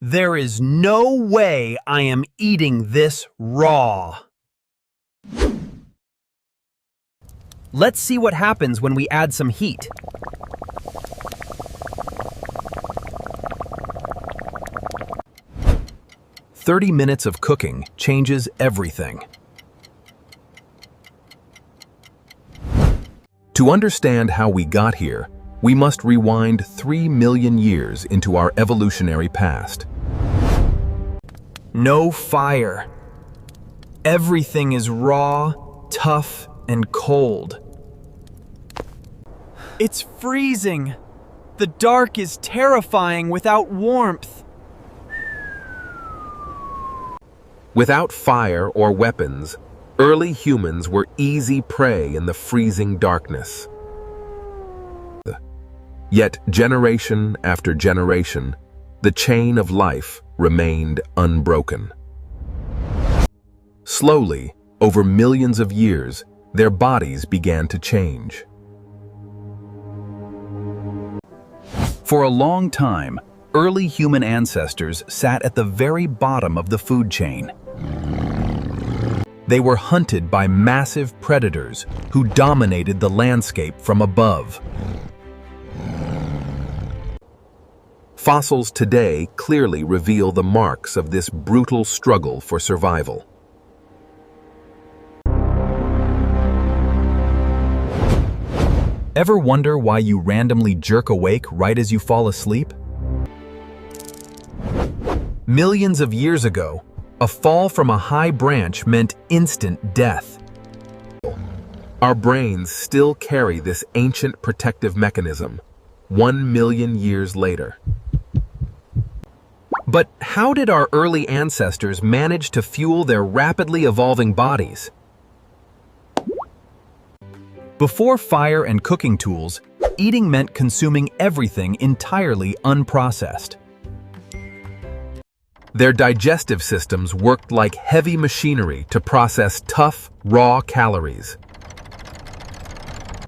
There is no way I am eating this raw. Let's see what happens when we add some heat. "30 minutes of cooking changes everything." To understand how we got here, we must rewind 3 million years into our evolutionary past. No fire. Everything is raw, tough, and cold. It's freezing. The dark is terrifying without warmth. Without fire or weapons, early humans were easy prey in the freezing darkness. Yet generation after generation, the chain of life remained unbroken. Slowly, over millions of years, their bodies began to change. For a long time, early human ancestors sat at the very bottom of the food chain. They were hunted by massive predators who dominated the landscape from above. Fossils today clearly reveal the marks of this brutal struggle for survival. Ever wonder why you randomly jerk awake right as you fall asleep? Millions of years ago, a fall from a high branch meant instant death. Our brains still carry this ancient protective mechanism, 1 million years later. But how did our early ancestors manage to fuel their rapidly evolving bodies? Before fire and cooking tools, eating meant consuming everything entirely unprocessed. Their digestive systems worked like heavy machinery to process tough, raw calories.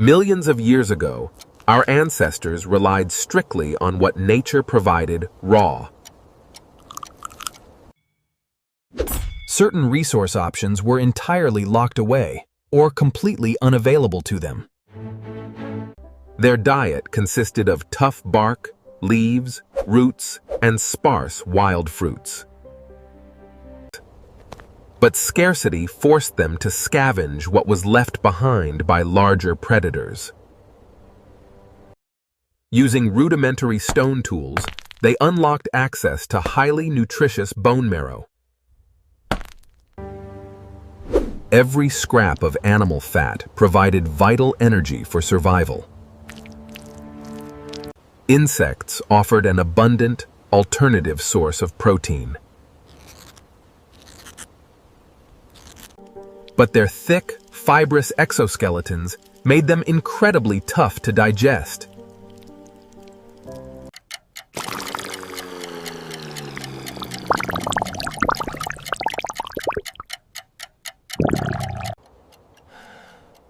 Millions of years ago, our ancestors relied strictly on what nature provided raw. Certain resource options were entirely locked away or completely unavailable to them. Their diet consisted of tough bark, leaves, roots, and sparse wild fruits. But scarcity forced them to scavenge what was left behind by larger predators. Using rudimentary stone tools, they unlocked access to highly nutritious bone marrow. Every scrap of animal fat provided vital energy for survival. Insects offered an abundant, alternative source of protein. But their thick, fibrous exoskeletons made them incredibly tough to digest.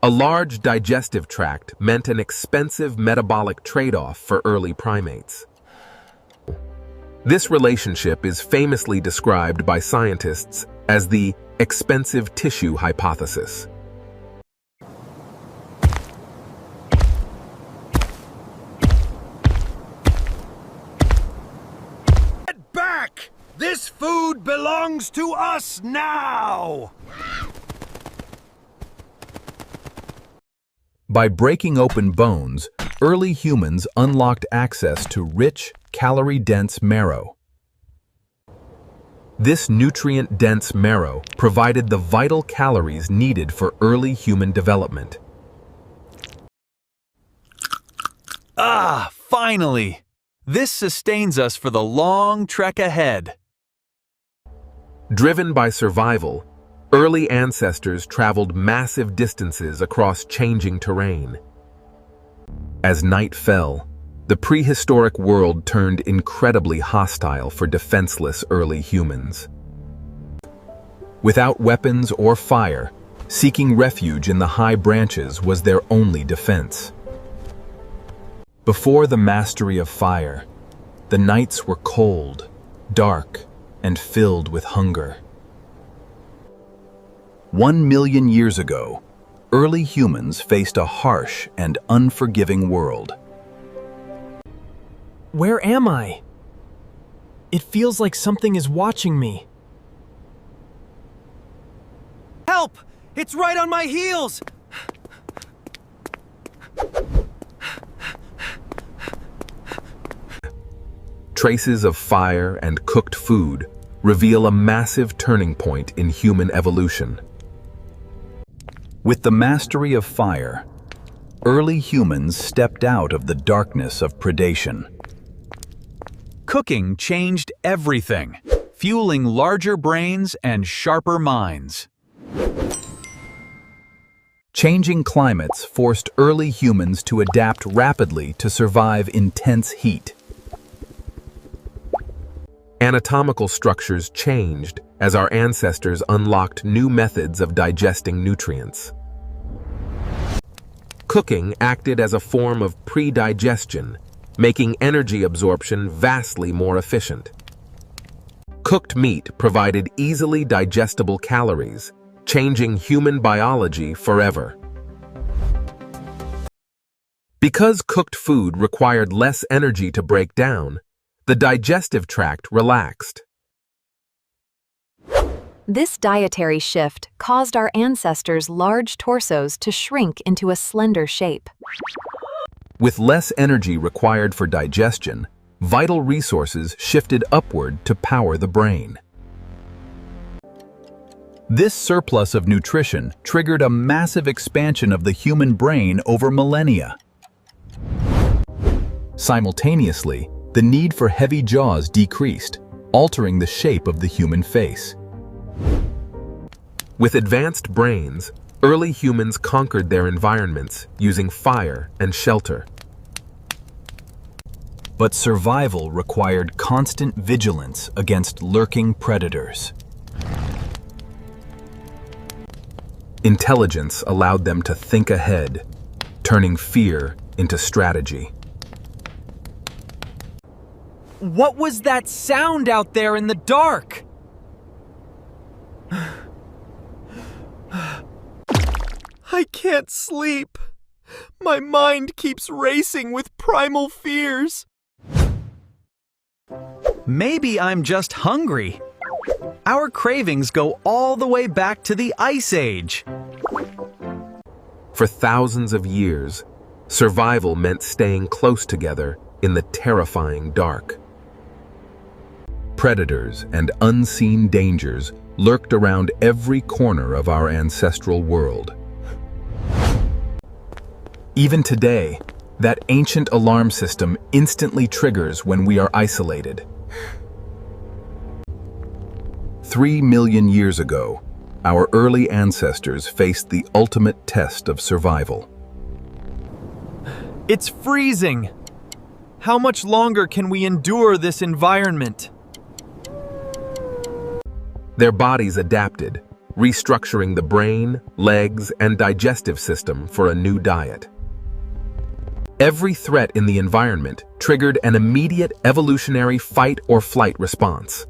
A large digestive tract meant an expensive metabolic trade-off for early primates. This relationship is famously described by scientists as the expensive tissue hypothesis. Get back! This food belongs to us now! By breaking open bones, early humans unlocked access to rich, calorie-dense marrow. This nutrient-dense marrow provided the vital calories needed for early human development. Ah, finally! This sustains us for the long trek ahead. Driven by survival, early ancestors traveled massive distances across changing terrain. As night fell, the prehistoric world turned incredibly hostile for defenseless early humans. Without weapons or fire, seeking refuge in the high branches was their only defense. Before the mastery of fire, the nights were cold, dark, and filled with hunger. 1 million years ago, early humans faced a harsh and unforgiving world. Where am I? It feels like something is watching me. Help! It's right on my heels! Traces of fire and cooked food reveal a massive turning point in human evolution. With the mastery of fire, early humans stepped out of the darkness of predation. Cooking changed everything, fueling larger brains and sharper minds. Changing climates forced early humans to adapt rapidly to survive intense heat. Anatomical structures changed as our ancestors unlocked new methods of digesting nutrients. Cooking acted as a form of pre-digestion, making energy absorption vastly more efficient. Cooked meat provided easily digestible calories, changing human biology forever. Because cooked food required less energy to break down, the digestive tract relaxed. This dietary shift caused our ancestors' large torsos to shrink into a slender shape. With less energy required for digestion, vital resources shifted upward to power the brain. This surplus of nutrition triggered a massive expansion of the human brain over millennia. Simultaneously, the need for heavy jaws decreased, altering the shape of the human face. With advanced brains, early humans conquered their environments using fire and shelter. But survival required constant vigilance against lurking predators. Intelligence allowed them to think ahead, turning fear into strategy. What was that sound out there in the dark? I can't sleep. My mind keeps racing with primal fears. Maybe I'm just hungry. Our cravings go all the way back to the Ice Age. For thousands of years, survival meant staying close together in the terrifying dark. Predators and unseen dangers lurked around every corner of our ancestral world. Even today, that ancient alarm system instantly triggers when we are isolated. 3 million years ago, our early ancestors faced the ultimate test of survival. It's freezing. How much longer can we endure this environment? Their bodies adapted, restructuring the brain, legs, and digestive system for a new diet. Every threat in the environment triggered an immediate evolutionary fight or flight response.